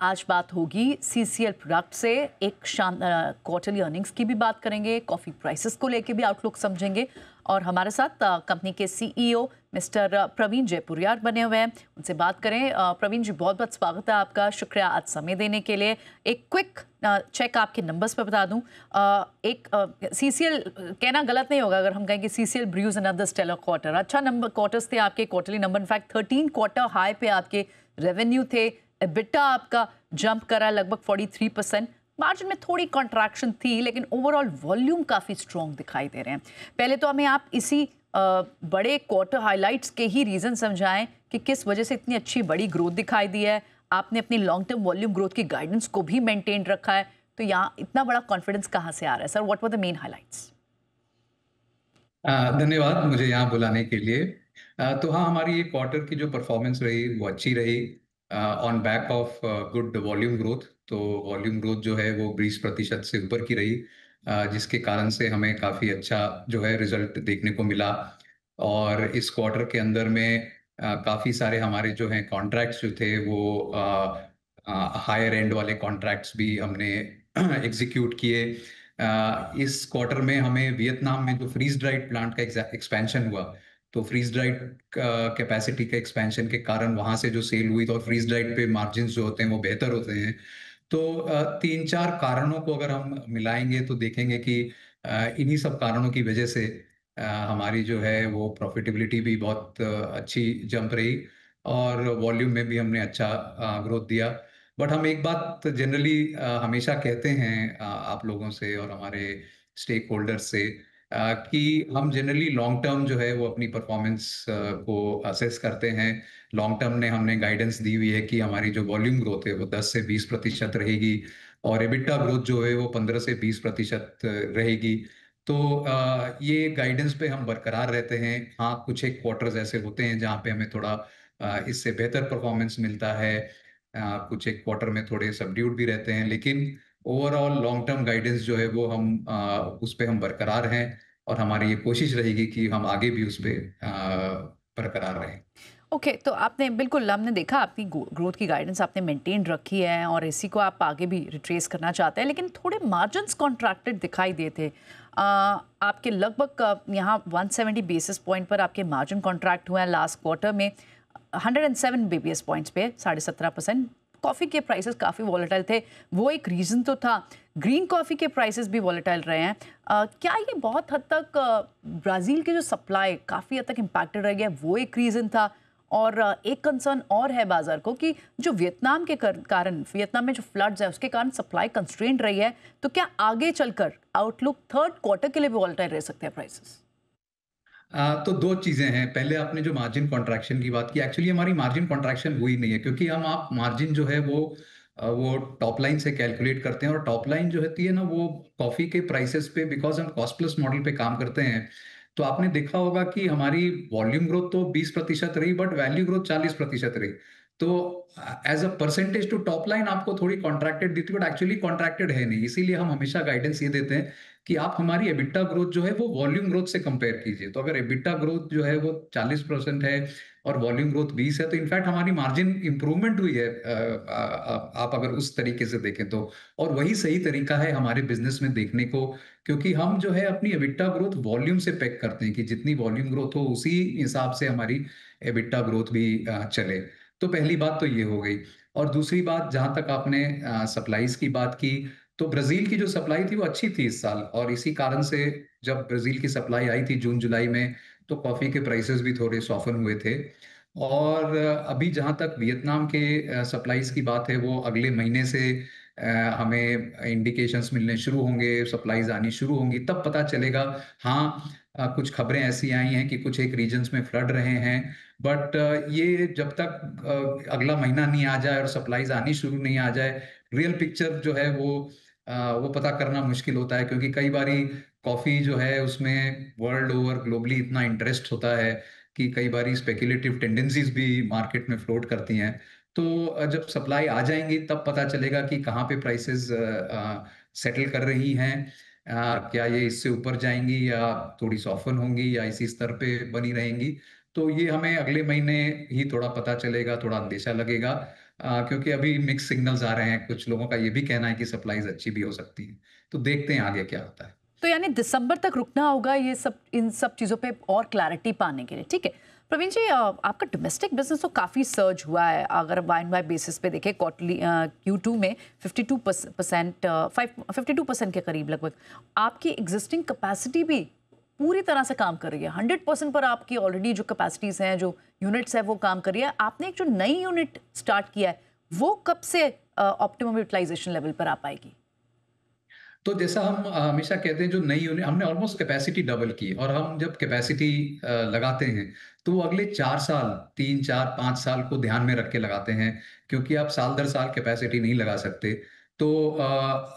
आज बात होगी सीसीएल प्रोडक्ट से। एक शानदार क्वार्टरली अर्निंग्स की भी बात करेंगे, कॉफ़ी प्राइसेस को लेके भी आउटलुक समझेंगे और हमारे साथ कंपनी के सीईओ मिस्टर प्रवीण जयपुरियार बने हुए हैं, उनसे बात करें। प्रवीण जी, बहुत बहुत स्वागत है आपका, शुक्रिया आज समय देने के लिए। एक क्विक चेक आपके नंबर्स पे बता दूं। एक सीसीएल कहना गलत नहीं होगा अगर हम कहें कि CCL brews another stellar quarter. अच्छा नंबर क्वार्टर्स थे आपके, quarterly number, in fact 13 quarter high पे आपके रेवेन्यू थे। एबिटा आपका जंप करा लगभग 43%। मार्जिन में थोड़ी कॉन्ट्रैक्शन थी लेकिन ओवरऑल वॉल्यूम काफ़ी स्ट्रॉन्ग दिखाई दे रहे हैं। पहले तो हमें आप इसी बड़े क्वार्टर हाइलाइट्स के ही रीज़न समझाएं कि किस वजह से इतनी अच्छी बड़ी ग्रोथ दिखाई दी है। आपने अपनी लॉन्ग टर्म वॉल्यूम ग्रोथ की गाइडेंस को भी मेंटेन रखा है, तो यहाँ इतना बड़ा कॉन्फिडेंस कहाँ से आ रहा है sir? What were the main highlights? धन्यवाद मुझे यहाँ बुलाने के लिए। तो हाँ, हमारी ये क्वार्टर की जो परफॉर्मेंस रही वो अच्छी रही on back of good volume growth. तो वॉल्यूम ग्रोथ जो है वो 20% से ऊपर की रही, जिसके कारण से हमें काफ़ी अच्छा जो है रिजल्ट देखने को मिला। और इस क्वार्टर के अंदर में काफ़ी सारे हमारे जो हैं कॉन्ट्रैक्ट्स जो थे वो हायर एंड वाले कॉन्ट्रैक्ट्स भी हमने एग्जीक्यूट किए। इस क्वार्टर में हमें वियतनाम में जो फ्रीज ड्राइड प्लांट का एक्सपेंशन हुआ, तो फ्रीज ड्राइड कैपेसिटी के एक्सपेंशन के कारण वहां से जो सेल हुई, तो और फ्रीज ड्राइड पे मार्जिन्स जो होते हैं वो बेहतर होते हैं। तो तीन चार कारणों को अगर हम मिलाएंगे तो देखेंगे कि इन्हीं सब कारणों की वजह से हमारी जो है वो प्रॉफिटेबिलिटी भी बहुत अच्छी जंप रही और वॉल्यूम में भी हमने अच्छा ग्रोथ दिया। बट हम एक बात जनरली हमेशा कहते हैं आप लोगों से और हमारे स्टेक होल्डर्स से, कि हम जनरली लॉन्ग टर्म जो है वो अपनी परफॉर्मेंस को असेस करते हैं। लॉन्ग टर्म ने हमने गाइडेंस दी हुई है कि हमारी जो वॉल्यूम ग्रोथ है वो 10 से 20% रहेगी और एबिटा ग्रोथ जो है वो 15 से 20% रहेगी। तो ये गाइडेंस पे हम बरकरार रहते हैं। हाँ, कुछ एक क्वार्टर्स ऐसे होते हैं जहाँ पे हमें थोड़ा इससे बेहतर परफॉर्मेंस मिलता है, कुछ एक क्वार्टर में थोड़े सबड्यूड भी रहते हैं, लेकिन ओवरऑल लॉन्ग टर्म गाइडेंस जो है वो हम उस पे हम बरकरार हैं और हमारी ये कोशिश रहेगी कि हम आगे भी उस पे बरकरार रहें। ओके तो आपने बिल्कुल, हमने देखा आपकी ग्रोथ की गाइडेंस आपने मेंटेन रखी है और इसी को आप आगे भी रिट्रेस करना चाहते हैं, लेकिन थोड़े मार्जिन्स कॉन्ट्रैक्टेड दिखाई देते। आपके लगभग यहाँ 170 बेसिस पॉइंट पर आपके मार्जिन कॉन्ट्रैक्ट हुए हैं लास्ट क्वार्टर में। 107 बेसिस पॉइंट्स पे 17.5%। कॉफ़ी के प्राइसेस काफ़ी वॉलेटाइल थे, वो एक रीज़न तो था। ग्रीन कॉफ़ी के प्राइसेस भी वॉलेटाइल रहे हैं। क्या ये बहुत हद तक ब्राज़ील की जो सप्लाई काफ़ी हद तक इम्पैक्टेड रह गया, वो एक रीज़न था? और एक कंसर्न और है बाजार को कि जो वियतनाम के कारण, वियतनाम में जो फ्लड्स है उसके कारण सप्लाई कंस्ट्रेंट रही है, तो क्या आगे चलकर आउटलुक थर्ड क्वार्टर के लिए भी वॉलेटाइल रह सकते हैं प्राइसेस? तो दो चीजें हैं। पहले आपने जो मार्जिन कॉन्ट्रैक्शन की बात की, एक्चुअली हमारी मार्जिन कॉन्ट्रैक्शन हुई नहीं है, क्योंकि हम आप मार्जिन जो है वो टॉप लाइन से कैलकुलेट करते हैं और टॉप लाइन जो होती है ना वो कॉफी के प्राइसेस पे, बिकॉज हम कॉस्ट प्लस मॉडल पे काम करते हैं। तो आपने देखा होगा कि हमारी वॉल्यूम ग्रोथ तो 20% रही बट वैल्यू ग्रोथ 40% रही। तो as a percentage to top line आपको थोड़ी कॉन्ट्रैक्टेड दिखती है, बट एक्चुअली कॉन्ट्रैक्टेड है नहीं। इसीलिए हम हमेशा गाइडेंस ये देते हैं कि आप हमारी एबिटा ग्रोथ जो है वो वॉल्यूम ग्रोथ से कंपेयर कीजिए। तो अगर एबिटा ग्रोथ जो है वो 40% है और वॉल्यूम ग्रोथ 20 है, तो इनफैक्ट हमारी मार्जिन इंप्रूवमेंट हुई है, आप अगर उस तरीके से देखें तो। और वही सही तरीका है हमारे बिजनेस में देखने को, क्योंकि हम जो है अपनी एबिटा ग्रोथ वॉल्यूम से पैक करते हैं कि जितनी वॉल्यूम ग्रोथ हो उसी हिसाब से हमारी एबिटा ग्रोथ भी चले। तो पहली बात तो ये हो गई। और दूसरी बात, जहां तक आपने सप्लाईज की बात की, तो ब्राजील की जो सप्लाई थी वो अच्छी थी इस साल, और इसी कारण से जब ब्राजील की सप्लाई आई थी जून जुलाई में, तो कॉफी के प्राइसेस भी थोड़े सॉफन हुए थे। और अभी जहां तक वियतनाम के सप्लाईज की बात है, वो अगले महीने से हमें इंडिकेशंस मिलने शुरू होंगे, सप्लाईज आनी शुरू होंगी, तब पता चलेगा। हाँ, कुछ खबरें ऐसी आई हैं कि कुछ एक रीजन्स में फ्लड रहे हैं, बट ये जब तक अगला महीना नहीं आ जाए और सप्लाईज आनी शुरू नहीं आ जाए, रियल पिक्चर जो है वो पता करना मुश्किल होता है। क्योंकि कई बारी कॉफी जो है उसमें वर्ल्ड ओवर ग्लोबली इतना इंटरेस्ट होता है कि कई बारी स्पेकुलेटिव टेंडेंसीज भी मार्केट में फ्लोट करती हैं। तो जब सप्लाई आ जाएंगी तब पता चलेगा कि कहाँ पे प्राइसेस सेटल कर रही हैं। क्या ये इससे ऊपर जाएंगी या थोड़ी सॉफन होंगी या इसी स्तर पे बनी रहेंगी। तो ये हमें अगले महीने ही थोड़ा पता चलेगा, थोड़ा अंदेशा लगेगा। क्योंकि अभी मिक्स सिग्नल्स आ रहे हैं, कुछ लोगों का ये भी कहना है कि सप्लाईज अच्छी भी हो सकती है। तो देखते हैं आगे क्या होता है। तो यानी दिसंबर तक रुकना होगा ये सब, इन सब चीज़ों पे और क्लैरिटी पाने के लिए, ठीक है। प्रवीण जी, आपका डोमेस्टिक बिजनेस तो काफ़ी सर्ज हुआ है, अगर वाई एंड वाई बेसिस पे देखें क्वार्टरली Q2 में 52% के करीब लगभग आपकी एग्जिस्टिंग कैपेसिटी भी पूरी तरह से काम कर रही है। 100% पर आपकी ऑलरेडी जो कैपेसिटीज़ हैं, जो यूनिट्स है वो काम कर रही है। आपने एक जो नई यूनिट स्टार्ट किया है वो कब से ऑप्टिमम यूटिलाइजेशन लेवल पर आ पाएगी? तो जैसा हम हमेशा कहते हैं, जो नई यूनिट हमने ऑलमोस्ट कैपेसिटी डबल की, और हम जब कैपेसिटी लगाते हैं तो वो अगले 4 साल, 3, 4, 5 साल को ध्यान में रख के लगाते हैं, क्योंकि आप साल दर साल कैपेसिटी नहीं लगा सकते। तो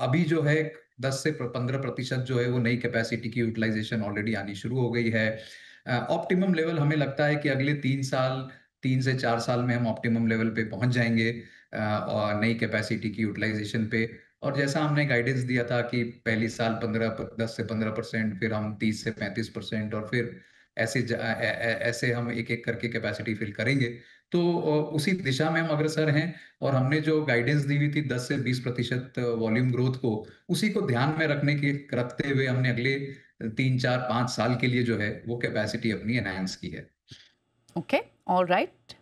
अभी जो है 10 से 15% जो है वो नई कैपेसिटी की यूटिलाइजेशन ऑलरेडी आनी शुरू हो गई है। ऑप्टिमम लेवल हमें लगता है कि अगले 3 साल, 3 से 4 साल में हम ऑप्टिमम लेवल पे पहुंच जाएंगे और नई कैपेसिटी की यूटिलाइजेशन पे। और जैसा हमने गाइडेंस दिया था कि पहली साल 10 से 15%, फिर हम 30 से 35%, और फिर ऐसे हम एक एक करके कैपेसिटी फिल करेंगे। तो उसी दिशा में हम अग्रसर हैं, और हमने जो गाइडेंस दी हुई थी 10 से 20% वॉल्यूम ग्रोथ को, उसी को ध्यान में रखते हुए हमने अगले 3, 4, 5 साल के लिए जो है वो कैपेसिटी अपनी एनहांस की है। Okay, alright.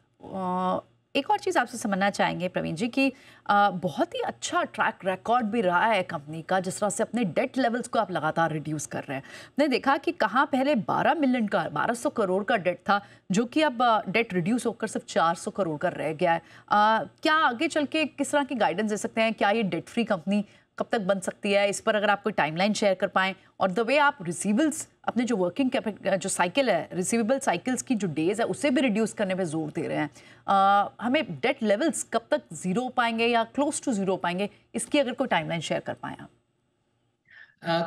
एक और चीज़ आपसे समझना चाहेंगे प्रवीण जी कि बहुत ही अच्छा ट्रैक रिकॉर्ड भी रहा है कंपनी का, जिस तरह से अपने डेट लेवल्स को आप लगातार रिड्यूस कर रहे हैं। हमने देखा कि कहाँ पहले 12 मिलियन का, 1200 करोड़ का डेट था, जो कि अब डेट रिड्यूस होकर सिर्फ 400 करोड़ का रह गया है। क्या आगे चल के किस तरह की गाइडेंस दे सकते हैं? क्या ये डेट फ्री कंपनी कब तक बन सकती है? इस पर अगर आप कोई टाइमलाइन शेयर कर पाएँ, और द वे आप रिसीवेबल्स, अपने जो वर्किंग जो साइकिल है, रिसीवेबल साइकिल्स की जो डेज है उसे भी रिड्यूस करने पे जोर दे रहे हैं। हमें डेट लेवल्स कब तक जीरो हो पाएंगे या क्लोज टू जीरो हो पाएंगे, इसकी अगर कोई टाइमलाइन शेयर कर पाएँ आप।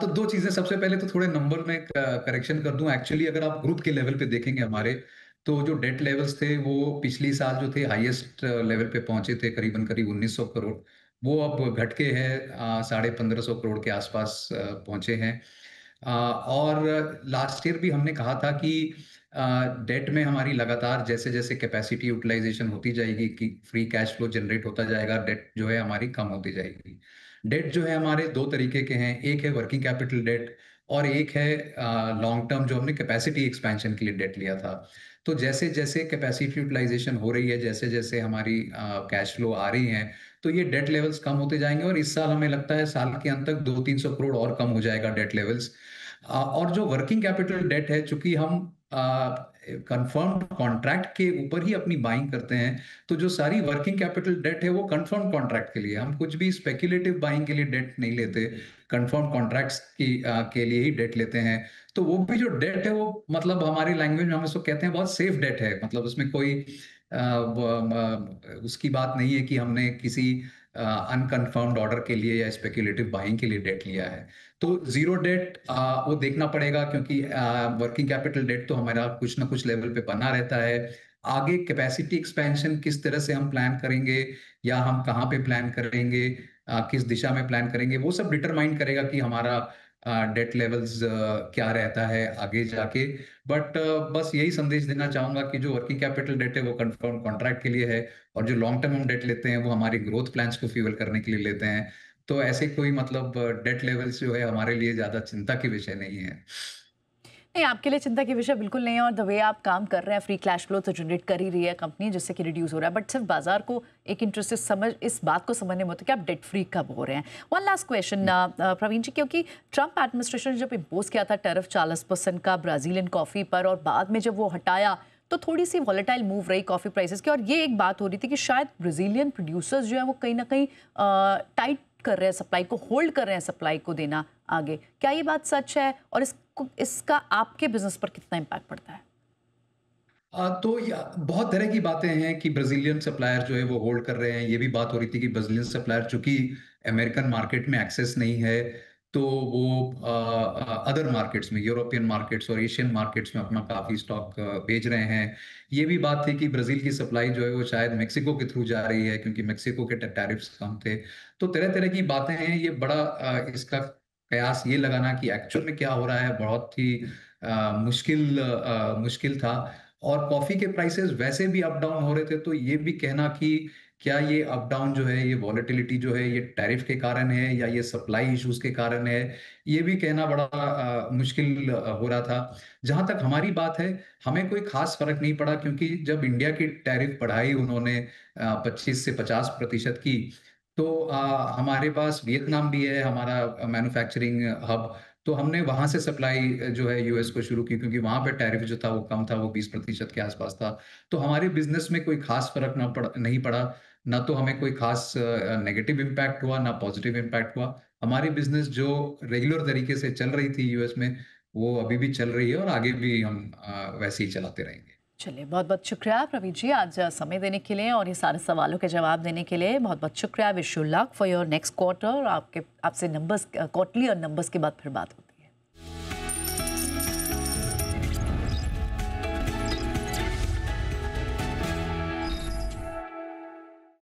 तो 2 चीज़ें, सबसे पहले तो थोड़े नंबर में करेक्शन कर दूँ। एक्चुअली अगर आप ग्रुप के लेवल पे देखेंगे हमारे, तो जो डेट लेवल्स थे वो पिछली साल जो थे हाईएस्ट लेवल पे पहुँचे थे, करीब 1900 करोड़। वो अब घट के है 1550 करोड़ के आसपास पहुँचे हैं। और लास्ट ईयर भी हमने कहा था कि डेट में हमारी लगातार जैसे-जैसे कैपेसिटी यूटिलाइजेशन होती जाएगी, कि फ्री कैश फ्लो जनरेट होता जाएगा, डेट जो है हमारी कम होती जाएगी। डेट जो है हमारे 2 तरीके के हैं, एक है वर्किंग कैपिटल डेट, और एक है लॉन्ग टर्म, जो हमने कैपेसिटी एक्सपेंशन के लिए डेट लिया था। तो जैसे-जैसे कैपेसिटी यूटिलाइजेशन हो रही है, जैसे-जैसे हमारी कैश फ्लो आ रही हैं, तो ये डेट लेवल्स कम होते जाएँगे, और इस साल हमें लगता है साल के अंत तक 200-300 करोड़ और कम हो जाएगा डेट लेवल्स। और जो वर्किंग कैपिटल डेट है, चूँकि हम कन्फर्म्ड कॉन्ट्रैक्ट के ऊपर ही अपनी बाइंग करते हैं, तो जो सारी वर्किंग कैपिटल डेट है वो कन्फर्म्ड कॉन्ट्रैक्ट के लिए, हम कुछ भी स्पेक्युलेटिव बाइंग के लिए डेट नहीं लेते, कन्फर्म्ड कॉन्ट्रैक्ट्स के लिए ही डेट लेते हैं। तो वो भी जो डेट है वो, मतलब हमारी लैंग्वेज में हम इसको कहते हैं बहुत सेफ डेट है, मतलब उसमें कोई उसकी बात नहीं है कि हमने किसी अनकन्फर्म्ड ऑर्डर के लिए या स्पेक्युलेटिव बाइंग के लिए डेट लिया है। तो ज़ीरो डेट वो देखना पड़ेगा, क्योंकि वर्किंग कैपिटल डेट तो हमारा कुछ ना कुछ लेवल पे बना रहता है। आगे कैपेसिटी एक्सपेंशन किस तरह से हम प्लान करेंगे, या हम कहाँ पे प्लान करेंगे, किस दिशा में प्लान करेंगे, वो सब डिटरमाइन करेगा कि हमारा डेट लेवल्स क्या रहता है आगे जाके। बट बस यही संदेश देना चाहूँगा कि जो वर्किंग कैपिटल डेट है वो कन्फर्म कॉन्ट्रैक्ट के लिए है, और जो लॉन्ग टर्म हम डेट लेते हैं वो हमारी ग्रोथ प्लान्स को फ्यूल करने के लिए लेते हैं। तो ऐसे कोई मतलब डेट लेवल्स जो है हमारे लिए ज़्यादा चिंता की विषय नहीं है। नहीं, आपके लिए चिंता की विषय बिल्कुल नहीं है, और द वे आप काम कर रहे हैं, फ्री कैश फ्लो तो जनरेट कर ही रही है कंपनी, जिससे कि रिड्यूस हो रहा है। बट सिर्फ बाजार को एक इंटरेस्ट समझ, इस बात को समझने में होता है कि आप डेट फ्री कब हो रहे हैं। वन लास्ट क्वेश्चन प्रवीण जी, क्योंकि ट्रंप एडमिनिस्ट्रेशन ने जब इम्पोज किया था टैरिफ 40% का ब्राजीलियन कॉफ़ी पर, और बाद में जब वो हटाया तो थोड़ी सी वॉलेटाइल मूव रही कॉफ़ी प्राइसेस की, और ये एक बात हो रही थी कि शायद ब्राज़ीलियन प्रोड्यूसर्स जो है वो कहीं ना कहीं टाइट कर रहे हैं सप्लाई को, होल्ड कर रहे हैं सप्लाई को देना आगे। क्या ये बात सच है, और इसका आपके बिजनेस पर कितना इम्पैक्ट पड़ता है? तो बहुत तरह की बातें हैं कि ब्राजीलियन सप्लायर जो है वो होल्ड कर रहे हैं। ये भी बात हो रही थी कि ब्राजीलियन सप्लायर चूंकि अमेरिकन मार्केट में एक्सेस नहीं है, तो वो अदर मार्केट्स में, यूरोपियन मार्केट्स और एशियन मार्केट्स में अपना काफी स्टॉक भेज रहे हैं। ये भी बात थी कि ब्राजील की सप्लाई जो है वो शायद मेक्सिको के थ्रू जा रही है, क्योंकि मेक्सिको के टैरिफ्स कम थे। तो तरह तरह की बातें हैं। ये बड़ा इसका कयास ये लगाना कि एक्चुअल में क्या हो रहा है बहुत ही मुश्किल था। और कॉफी के प्राइसेस वैसे भी अप डाउन हो रहे थे, तो ये भी कहना कि क्या ये अप डाउन जो है, ये वॉलेटिलिटी जो है, ये टैरिफ के कारण है या ये सप्लाई इश्यूज़ के कारण है, ये भी कहना बड़ा मुश्किल हो रहा था। जहाँ तक हमारी बात है, हमें कोई ख़ास फ़र्क नहीं पड़ा क्योंकि जब इंडिया की टैरिफ बढ़ाई उन्होंने 25 से 50% की, तो हमारे पास वियतनाम भी है, हमारा मैन्युफैक्चरिंग हब, तो हमने वहाँ से सप्लाई जो है यूएस को शुरू की क्योंकि वहाँ पे टैरिफ जो था वो कम था, वो 20% के आसपास था। तो हमारे बिज़नेस में कोई ख़ास फ़र्क नहीं पड़ा, ना तो हमें कोई ख़ास नेगेटिव इम्पैक्ट हुआ, ना पॉज़िटिव इम्पैक्ट हुआ। हमारी बिज़नेस जो रेगुलर तरीके से चल रही थी यूएस में, वो अभी भी चल रही है और आगे भी हम वैसे ही चलाते रहेंगे। चलिए, बहुत बहुत शुक्रिया प्रवीण जी, आज समय देने के लिए और ये सारे सवालों के जवाब देने के लिए बहुत बहुत शुक्रिया। Wish you luck for your next quarter. आपसे नंबर्स, क्वार्टरली और नंबर्स के बाद फिर बात होती है।